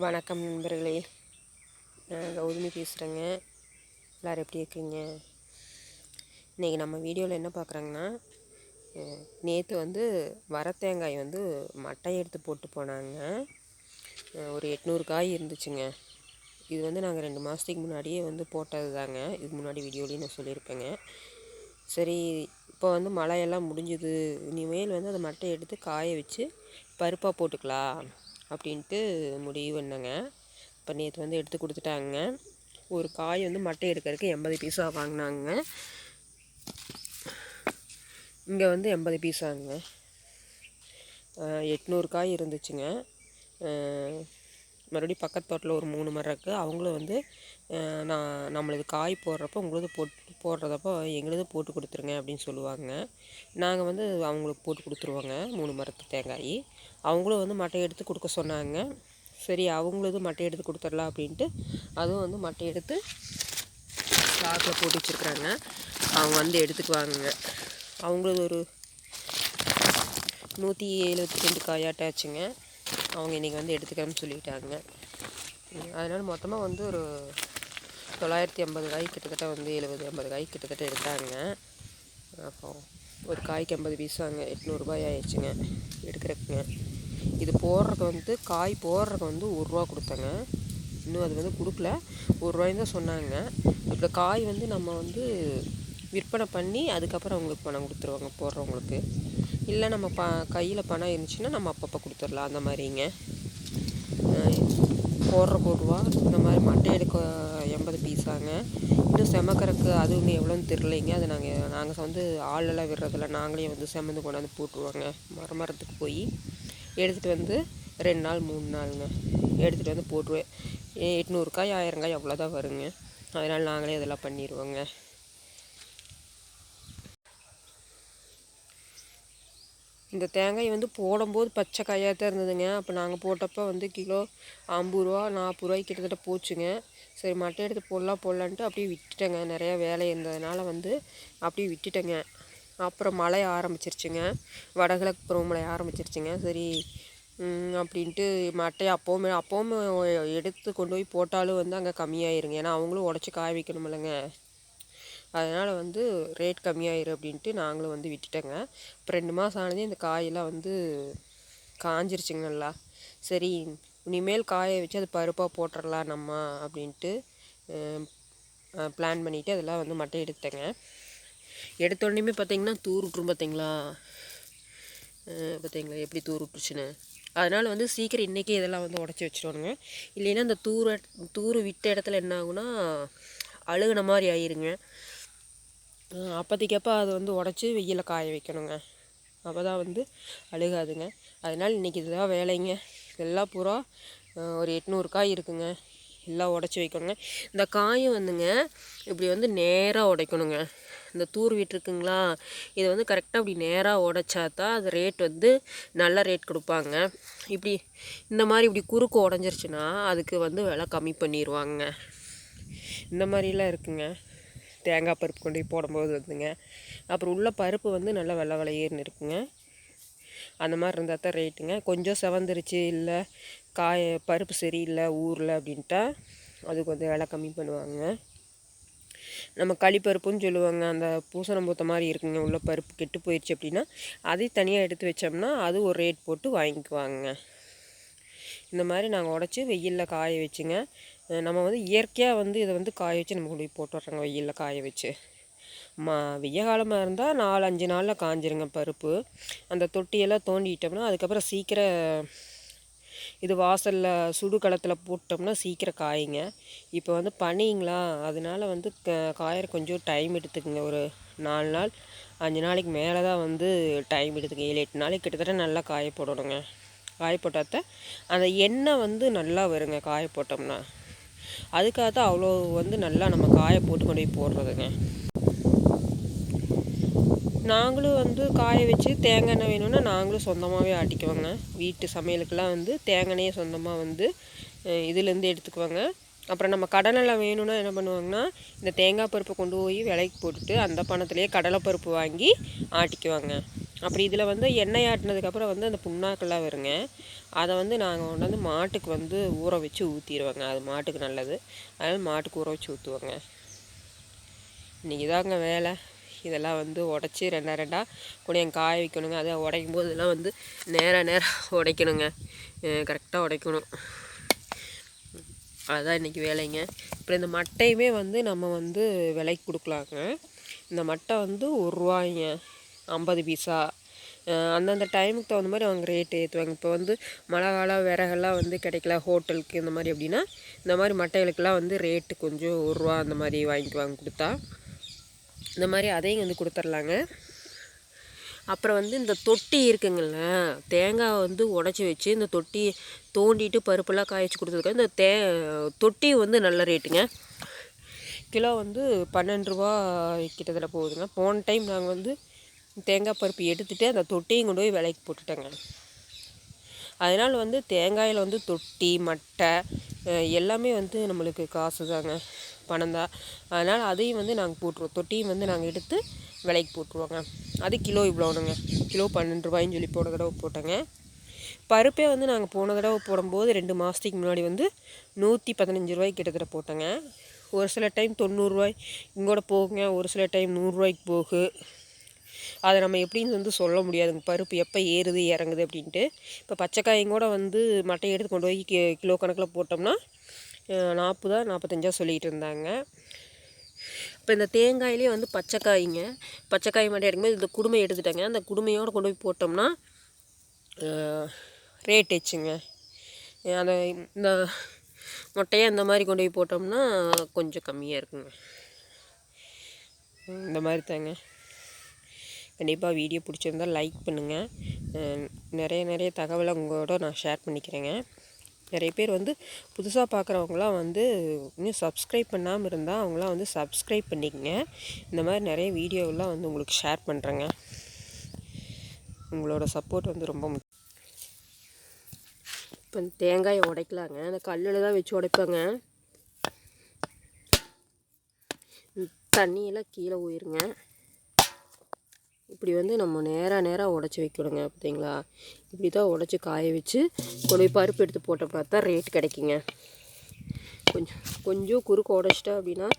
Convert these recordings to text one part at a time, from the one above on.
வணக்கம் நண்பர்களே, நான் கௌதமி பேசுகிறேங்க. எல்லோரும் எப்படி இருக்கீங்க? இன்றைக்கி நம்ம வீடியோவில் என்ன பார்க்குறாங்கன்னா, நேற்று வர தேங்காய் மட்டை எடுத்து போட்டு போனாங்க. ஒரு 800 காய் இருந்துச்சுங்க. இது நாங்கள் 2 மாதத்துக்கு முன்னாடியே போட்டது தாங்க. இதுக்கு முன்னாடி வீடியோலையும் நான் சொல்லியிருப்பேங்க. சரி, இப்போ மழையெல்லாம் முடிஞ்சுது, இனிமேல் அந்த மட்டை எடுத்து காய வச்சு பருப்பாக போட்டுக்கலாம் அப்படின்ட்டு முடிவு பண்ணேங்க. இப்போ நேற்று எடுத்து கொடுத்துட்டாங்க. ஒரு காய் மட்டை எடுக்கிறதுக்கு 80 பைசா வாங்கினாங்க. இங்கே 80 பைசாங்க. 800 காய் இருந்துச்சுங்க. மறுபடியும் பக்கத்து தோட்டத்தில் ஒரு 3 மரம் இருக்குது. அவங்களும் நம்மளது காய் போடுறப்போ உங்களது போடுறதப்போ எங்களது போட்டு கொடுத்துருங்க அப்படின்னு சொல்லுவாங்க. நாங்கள் அவங்களுக்கு போட்டு கொடுத்துருவோங்க 3 மரத்து தேங்காய். அவங்களும் மட்டை எடுத்து கொடுக்க சொன்னாங்க. சரி, அவங்களது மட்டை எடுத்து கொடுத்துடலாம் அப்படின்ட்டு அதுவும் மட்டை எடுத்து ஸ்டாக்கில் போட்டு வச்சுருக்குறாங்க. அவங்க எடுத்துக்குவாங்க. அவங்களது ஒரு 172 காயாட்டாச்சுங்க. அவங்க இன்றைக்கி எடுத்துக்கிறேன்னு சொல்லிட்டாங்க. அதனால் மொத்தமாக ஒரு 980 காய் கிட்டத்தட்ட 70-80 காய் கிட்டத்தட்ட எடுத்தாங்க. அப்போ ஒரு காய்க்கு 80 பைசாங்க. 800 ரூபாய் ஆயிடுச்சுங்க எடுக்கிறதுக்குங்க. இது போடுறதுக்கு காய் போடுறதுக்கு 1 ரூபா கொடுத்தாங்க. இன்னும் அது கொடுக்கல, 1 ரூபாய்ன்னு தான் சொன்னாங்க. இப்போ காய் நம்ம விற்பனை பண்ணி அதுக்கப்புறம் அவங்களுக்கு பணம் கொடுத்துருவாங்க போடுறவங்களுக்கு. இல்லை நம்ம கையில் பணம் இருந்துச்சுன்னா நம்ம அப்பப்போ கொடுத்துடலாம், அந்த மாதிரிங்க. போடுறக்கு 1 ரூபா, இந்த மாதிரி மட்டை எடுக்க 80 பைசாங்க. இன்னும் செமக்கறக்கு அது இன்னும் எவ்வளோன்னு தெரிலைங்க. அது நாங்கள் ஆளெல்லாம் விடுறதில்ல, நாங்களே செமந்து கொண்டாந்து போட்டுருவாங்க. மரத்துக்கு போய் எடுத்துகிட்டு 2 நாள் 3 நாளுங்க எடுத்துகிட்டு போட்டுருவேன். 800 காய் 1000 காய் அவ்வளோதான் வருங்க. அதனால் நாங்களே இதெல்லாம் பண்ணிடுவோங்க. இந்த தேங்காய் போடும்போது பச்சை காயாக தான் இருந்ததுங்க. அப்போ நாங்கள் போட்டப்போ கிலோ 50 ரூபா 40 ரூபாய்க்கு கிட்டத்தட்ட போச்சுங்க. சரி, மட்டை எடுத்து போடலான்ட்டு அப்படியே விட்டுட்டேங்க. நிறையா வேலை இருந்ததுனால அப்படியே விட்டுட்டேங்க. அப்புறம் மழை ஆரம்பிச்சிருச்சுங்க. வடகிழக்கு பருவமழை ஆரம்பிச்சிருச்சுங்க. சரி அப்படின்ட்டு மட்டையை அப்போவும் எடுத்து கொண்டு போய் போட்டாலும் அங்கே கம்மியாயிருங்க. ஏன்னா அவங்களும் உடச்சி காய வைக்கணும் இல்லைங்க. அதனால் ரேட் கம்மியாயிரும் அப்படின்ட்டு நாங்களும் விட்டுட்டேங்க. இப்போ 2 மாதம் ஆனதே இந்த காயெல்லாம் காஞ்சிருச்சுங்க நல்லா. சரி, இனிமேல் காய வச்சு அது பருப்பாக போட்டுடலாம் நம்ம அப்படின்ட்டு பிளான் பண்ணிவிட்டு அதெல்லாம் மட்டை எடுத்தேங்க. எடுத்தோடனே பார்த்திங்கன்னா தூர் விட்டுரும். பார்த்தீங்களா எப்படி தூர் விட்டுருச்சுன்னு. அதனால் சீக்கிரம் இன்றைக்கி இதெல்லாம் உடச்சி வச்சுருவானுங்க. இல்லைன்னா அந்த தூர் விட்ட இடத்துல என்ன ஆகுனா அழுகுன மாதிரி ஆயிருங்க. அப்போதைக்கப்போ அது உடச்சி வெயிலில் காய வைக்கணுங்க. அப்போ தான் அழுகாதுங்க. அதனால் இன்றைக்கி இதுதான் வேலைங்க. இதெல்லாம் பூரா ஒரு 800 காய் இருக்குங்க. எல்லாம் உடச்சி வைக்கணுங்க. இந்த காயும் இப்படி நேராக உடைக்கணுங்க. இந்த தூர் விட்டுருக்குங்களா, இது கரெக்டாக அப்படி நேராக உடைச்சா தான் அது ரேட் நல்ல ரேட் கொடுப்பாங்க. இப்படி இந்த மாதிரி இப்படி குறுக்கு உடஞ்சிருச்சுன்னா அதுக்கு விலை கம்மி பண்ணிடுவாங்க. இந்த மாதிரிலாம் இருக்குங்க. தேங்காய் பருப்பு கொண்டு போய் போடும்போது அப்புறம் உள்ள பருப்பு நல்லா வெள்ளை வெளையேன்னு இருக்குங்க. அந்த மாதிரி இருந்தால் தான் ரேட்டுங்க. கொஞ்சம் செவந்துருச்சு, இல்லை பருப்பு சரியில்லை ஊரில் அப்படின்ட்டா அதுக்கு விலை கம்மி பண்ணுவாங்க. நம்ம களிப்பருப்புன்னு சொல்லுவாங்க. அந்த பூசணம் பூத்த மாதிரி இருக்குங்க. உள்ள பருப்பு கெட்டு போயிடுச்சு அப்படின்னா அதையும் தனியாக எடுத்து வச்சோம்னா அது ஒரு ரேட் போட்டு வாங்கிக்குவாங்க. இந்த மாதிரி நாங்கள் உடச்சி வெயிலில் காய வச்சுங்க. நம்ம இயற்கையாக இதை காய வச்சு நம்ம கொண்டு போய் போட்டு வர்றோங்க. வெயிலில் காய வச்சு வெய்ய காலமாக இருந்தால் 4-5 நாளில் காஞ்சிருங்க பருப்பு. அந்த தொட்டியெல்லாம் தோண்டிட்டோம்னா அதுக்கப்புறம் சீக்கிரம் இது வாசலில் சுடு களத்தில் போட்டோம்னா சீக்கிரம் காயுங்க. இப்போ பனிங்களா, அதனால காயற கொஞ்சம் டைம் எடுத்துக்குங்க. ஒரு 4 நாள் 5 நாளைக்கு மேலே தான் டைம் எடுத்துங்க. 7-8 நாளைக்கு கிட்டத்தட்ட நல்லா காய போடணுங்க. காய போட்டால் அந்த எண்ணெய் நல்லா வருங்க. காய போட்டோம்னா அதுக்காக தான் அவ்வளோ நல்லா நம்ம காய போட்டு கொண்டு போய் போடுறதுங்க. நாங்களும் காய வச்சு தேங்காய் எண்ணெய் வேணும்னா நாங்களும் சொந்தமாகவே ஆட்டிக்குவோங்க. வீட்டு சமையலுக்கெல்லாம் தேங்காய் எண்ணெயை சொந்தமாக இதுலேருந்து எடுத்துக்குவாங்க. அப்புறம் நம்ம கடலெல்லாம் வேணும்னா என்ன பண்ணுவாங்கன்னா, இந்த தேங்காய் பருப்பை கொண்டு போய் விலைக்கு போட்டுட்டு அந்த பணத்துலேயே கடலைப்பருப்பு வாங்கி ஆட்டிக்குவாங்க. அப்படி இதில் வந்து எண்ணெய் ஆட்டினதுக்கப்புறம் வந்து அந்த புண்ணாக்கெல்லாம் வருங்க. அதை வந்து நாங்கள் கொண்டு வந்து மாட்டுக்கு வந்து ஊற வச்சு ஊற்றிடுவோங்க. அது மாட்டுக்கு நல்லது. அதனால் மாட்டுக்கு ஊற வச்சு ஊற்றுவோங்க. இன்றைக்கி தாங்க வேலை. இதெல்லாம் வந்து உடச்சி ரெண்டாக கொஞ்சம் காய வைக்கணுங்க. அதை உடைக்கும் போது இதெல்லாம் வந்து நேராக உடைக்கணுங்க. கரெக்டாக உடைக்கணும். அதுதான் இன்றைக்கி வேலைங்க. அப்புறம் இந்த மட்டையுமே வந்து நம்ம வந்து விலைக்கு கொடுக்கலாங்க. இந்த மட்டை வந்து ₹1 50 பைசா. அந்தந்த டைமுக்கு தகுந்த மாதிரி அவங்க ரேட்டு ஏற்றுவாங்க. இப்போ வந்து மழை காலம் விறகெல்லாம் வந்து கிடைக்கல ஹோட்டலுக்கு இந்த மாதிரி அப்படின்னா இந்த மாதிரி மட்டைகளுக்கெல்லாம் வந்து ரேட்டு கொஞ்சம் ₹1 அந்த மாதிரி வாங்கிக்குவாங்க கொடுத்தா. இந்த மாதிரி அதையும் வந்து கொடுத்துர்லாங்க. அப்புறம் வந்து இந்த தொட்டி இருக்குங்கள்ல, தேங்காய் வந்து உடச்சி வச்சு இந்த தொட்டி தோண்டிட்டு பருப்பெல்லாம் காய வச்சு கொடுத்ததுக்கு இந்த தொட்டி வந்து நல்ல ரேட்டுங்க. கிலோ வந்து ₹12 கிட்டத்தட்ட போகுதுங்க. போன டைம் நாங்கள் வந்து தேங்காய் பருப்பு எடுத்துகிட்டு அந்த தொட்டியும் கொண்டு போய் விலைக்கு போட்டுட்டேங்க. அதனால் வந்து தேங்காயில் வந்து தொட்டி மட்டை எல்லாமே வந்து நம்மளுக்கு காசு தாங்க, பணம் தான். அதனால் அதையும் வந்து நாங்கள் போட்டுருவோம். தொட்டியும் வந்து நாங்கள் எடுத்து விலைக்கு போட்டுருவோங்க. அது கிலோ இவ்வளோனுங்க. கிலோ ₹12 சொல்லி போன தடவை போட்டேங்க. பருப்பே வந்து நாங்கள் போன தடவை போடும்போது 2 மாதத்துக்கு முன்னாடி வந்து ₹115 கிட்டத்தட்ட போட்டேங்க. ஒரு சில டைம் ₹90 இங்கூட போகுங்க. ஒரு சில டைம் ₹100 போகு. அதை நம்ம எப்படின்னு வந்து சொல்ல முடியாதுங்க, பருப்பு எப்போ ஏறுது இறங்குது அப்படின்ட்டு. இப்போ பச்சைக்காயும் கூட வந்து மட்டையை எடுத்து கொண்டு போய் கிலோ கணக்கில் போட்டோம்னா 40 45 சொல்லிகிட்டு இருந்தாங்க. இப்போ இந்த தேங்காயிலே வந்து பச்சைக்காய் மட்டும் எடுக்கும்போது இந்த குடுமை எடுத்துட்டாங்க. அந்த குடுமையோடு கொண்டு போய் போட்டோம்னா ரேட் வச்சுங்க. அந்த இந்த மொட்டையாக இந்த மாதிரி கொண்டு போய் போட்டோம்னா கொஞ்சம் கம்மியாக இருக்குங்க. இந்த மாதிரி தாங்க. கண்டிப்பாக வீடியோ பிடிச்சிருந்தால் லைக் பண்ணுங்கள். நிறைய தகவலை உங்களோட நான் ஷேர் பண்ணிக்கிறேங்க. நிறைய பேர் வந்து புதுசாக பார்க்குறவங்களாம் வந்து இன்னும் சப்ஸ்கிரைப் பண்ணாமல் இருந்தால் அவங்களாம் வந்து சப்ஸ்கிரைப் பண்ணிக்கங்க. இந்த மாதிரி நிறைய வீடியோவெல்லாம் வந்து உங்களுக்கு ஷேர் பண்ணுறேங்க. உங்களோட சப்போர்ட் வந்து ரொம்ப முக்கியம். இப்போ தேங்காயை உடைக்கலாங்க. அந்த கல்லில் தான் வச்சு உடைப்பாங்க. தண்ணியெல்லாம் கீழே போயிருங்க. இப்படி வந்து நம்ம நேராக உடச்சி வைக்கணுங்க. பார்த்தீங்களா, இப்படி தான் உடச்சி காய வச்சு கொண்டு போய் பருப்பு எடுத்து போட்டோம்னா தான் ரேட் கிடைக்குங்க. கொஞ்சம் குறுக்க உடச்சிட்டா அப்படின்னா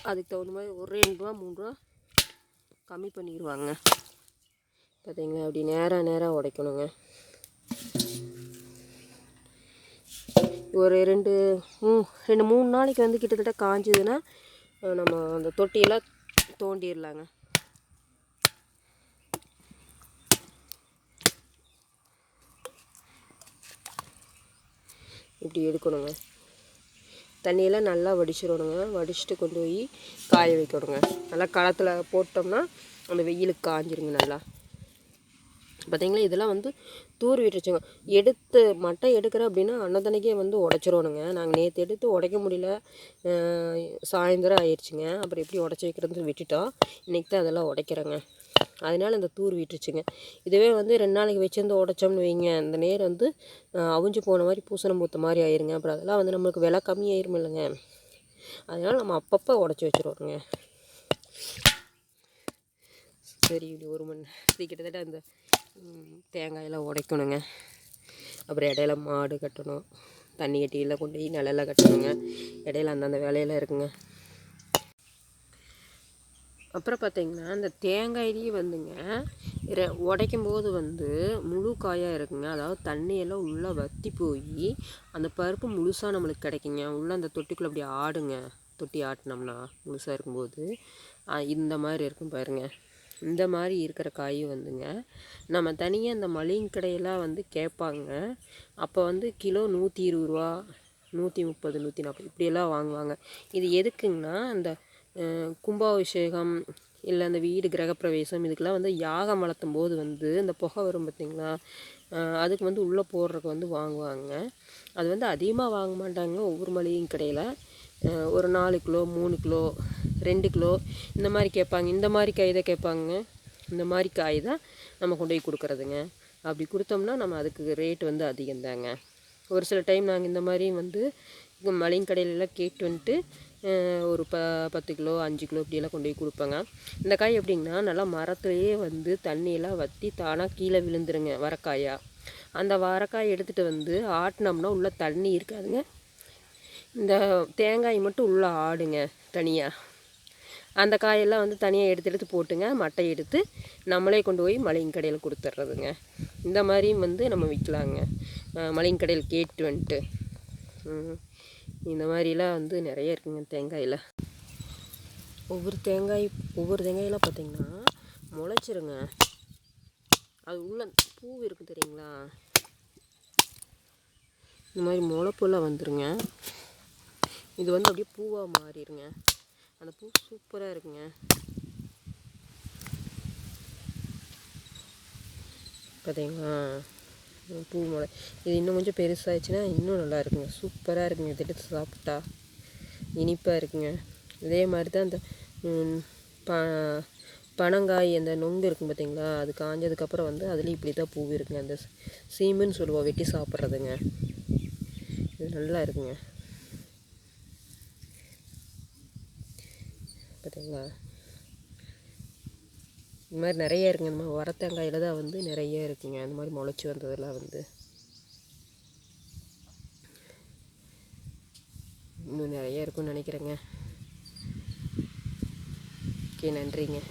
அதுக்கு தகுந்த மாதிரி ஒரு ₹2 ₹3 கம்மி பண்ணிடுவாங்க. பார்த்தீங்களா, அப்படி நேராக உடைக்கணுங்க. ஒரு 2-3 நாளைக்கு வந்து கிட்டத்தட்ட காஞ்சதுன்னா நம்ம அந்த தொட்டியெல்லாம் தோண்டிடலாங்க. இப்படி எடுக்கணுங்க. தண்ணியெல்லாம் நல்லா வடிச்சிடணுங்க. வடிச்சிட்டு கொண்டு போய் காய வைக்கணுங்க. நல்லா களத்தில் போட்டோம்னா அந்த வெயிலுக்கு காஞ்சிருங்க நல்லா. பார்த்தீங்களா, இதெல்லாம் வந்து தூர் விட்டுருச்சுங்க. மட்டை எடுக்கிறேன் அப்படின்னா அன்னத்தன்னைக்கே வந்து உடச்சிடணுங்க. நாங்கள் நேற்று எடுத்து உடைக்க முடியல, சாயந்தரம் ஆயிடுச்சுங்க. அப்புறம் எப்படி உடச்சி வைக்கிறதுன்னு விட்டுட்டோம். இன்றைக்கி தான் அதெல்லாம் உடைக்கிறேங்க. அதனால் இந்த தூர் விட்டுருச்சுங்க. இதுவே வந்து 2 நாளைக்கு வச்சுருந்து உடைச்சோம்னு வைங்க, அந்த நேர் வந்து அவிஞ்சு போன மாதிரி பூசணம் பூத்த மாதிரி ஆயிருங்க. அப்புறம் அதெல்லாம் வந்து நம்மளுக்கு விலை கம்மியாயிரும் இல்லைங்க. அதனால் நம்ம அப்பப்போ உடச்சி வச்சுருவோங்க. சரி, இப்படி 1 மணி நேரத்துக்கு கிட்டத்தட்ட அந்த தேங்காயெல்லாம் உடைக்கணுங்க. அப்புறம் இடையில மாடு கட்டணும், தண்ணி கட்டியில் கொண்டு போய் நிழலில் கட்டணுங்க. இடையில அந்தந்த வேலையெல்லாம் இருக்குங்க. அப்புறம் பார்த்திங்கன்னா இந்த தேங்காயிலேயே வந்துங்க உடைக்கும் போது வந்து முழு காயாக இருக்குங்க. அதாவது தண்ணியெல்லாம் உள்ளே வற்றி போய் அந்த பருப்பு முழுசாக நம்மளுக்கு கிடைக்குங்க. உள்ளே அந்த தொட்டிக்குள்ளே அப்படி ஆடுங்க. தொட்டி ஆட்டினோம்னா முழுசாக இருக்கும்போது இந்த மாதிரி இருக்கும் பாருங்கள். இந்த மாதிரி இருக்கிற காயும் வந்துங்க நம்ம தனியாக இந்த மளிகை கடையெல்லாம் வந்து கேட்பாங்க. அப்போ வந்து கிலோ ₹120 130 140 இப்படியெல்லாம் வாங்குவாங்க. இது எதுக்குங்கன்னா அந்த கும்பாபிஷேகம் இல்லை அந்த வீடு கிரகப்பிரவேசம் இதுக்கெல்லாம் வந்து யாகம் வளர்த்தும் போது வந்து இந்த புகை வரும் பார்த்திங்களா, அதுக்கு வந்து உள்ளே போடுறதுக்கு வந்து வாங்குவாங்க. அது வந்து அதிகமாக வாங்க மாட்டாங்க. ஒவ்வொரு மளிகை கடையில் ஒரு 4 கிலோ 3 கிலோ 2 கிலோ இந்த மாதிரி கேட்பாங்க. இந்த மாதிரி காய் தான் கேட்பாங்க. இந்த மாதிரி காய் தான் நம்ம கொண்டு போய் கொடுக்குறதுங்க. அப்படி கொடுத்தோம்னா நம்ம அதுக்கு ரேட் வந்து அதிகம்தாங்க. ஒரு சில டைம் நாங்கள் இந்த மாதிரி வந்து மளிகை கடையிலலாம் கேட்டு வந்துட்டு ஒரு 10 கிலோ 5 கிலோ இப்படியெல்லாம் கொண்டு போய் கொடுப்பேங்க. இந்த காய் எப்படிங்கன்னா நல்லா மரத்துலேயே வந்து தண்ணியெல்லாம் வற்றி தானாக கீழே விழுந்துருங்க வரக்காயா. அந்த வரக்காய் எடுத்துகிட்டு வந்து ஆட்டினோம்னா உள்ளே தண்ணி இருக்காதுங்க, இந்த தேங்காய் மட்டும் உள்ளே ஆடுங்க தனியாக. அந்த காயெல்லாம் வந்து தனியாக எடுத்து போட்டுங்க மட்டை எடுத்து நம்மளே கொண்டு போய் மளிகை கடையில் கொடுத்துட்றதுங்க. இந்த மாதிரியும் வந்து நம்ம விற்கலாங்க, மளிகை கடையில் கேட்டு வந்துட்டு. இந்த மாதிரிலாம் வந்து நிறைய இருக்குங்க தேங்காயில். ஒவ்வொரு தேங்காயெல்லாம் பார்த்திங்கன்னா முளைச்சிருங்க. அது உள்ள பூ இருக்குது தெரியுங்களா, இந்த மாதிரி முளைப்பெல்லாம் வந்துருங்க. இது வந்து அப்படியே பூவாக மாறிடுங்க. அந்த பூ சூப்பராக இருக்குங்க. பார்த்தீங்களா பூ முளை. இது இன்னும் கொஞ்சம் பெருசாகிடுச்சுன்னா இன்னும் நல்லா இருக்குங்க, சூப்பராக இருக்குங்க. எடுத்து சாப்பிட்டா இனிப்பாக இருக்குங்க. இதே மாதிரி தான் இந்த பனங்காய் அந்த நொங்கு இருக்கும் பார்த்தீங்களா, அது காஞ்சதுக்கப்புறம் வந்து அதுலேயும் இப்படி தான் பூ இருக்குங்க. அந்த சீமுன்னு சொல்லுவோம், வெட்டி சாப்பிட்றதுங்க. இது நல்லா இருக்குங்க பார்த்தீங்களா. இந்த மாதிரி நிறைய இருக்குங்க. இந்த மாதிரி வரத்தேங்காயில் தான் வந்து நிறைய இருக்குங்க அந்த மாதிரி முளைச்சி வந்ததெல்லாம் வந்து. இன்னும் நிறைய இருக்குன்னு நினைக்கிறேங்க. ஓகே, நன்றிங்க.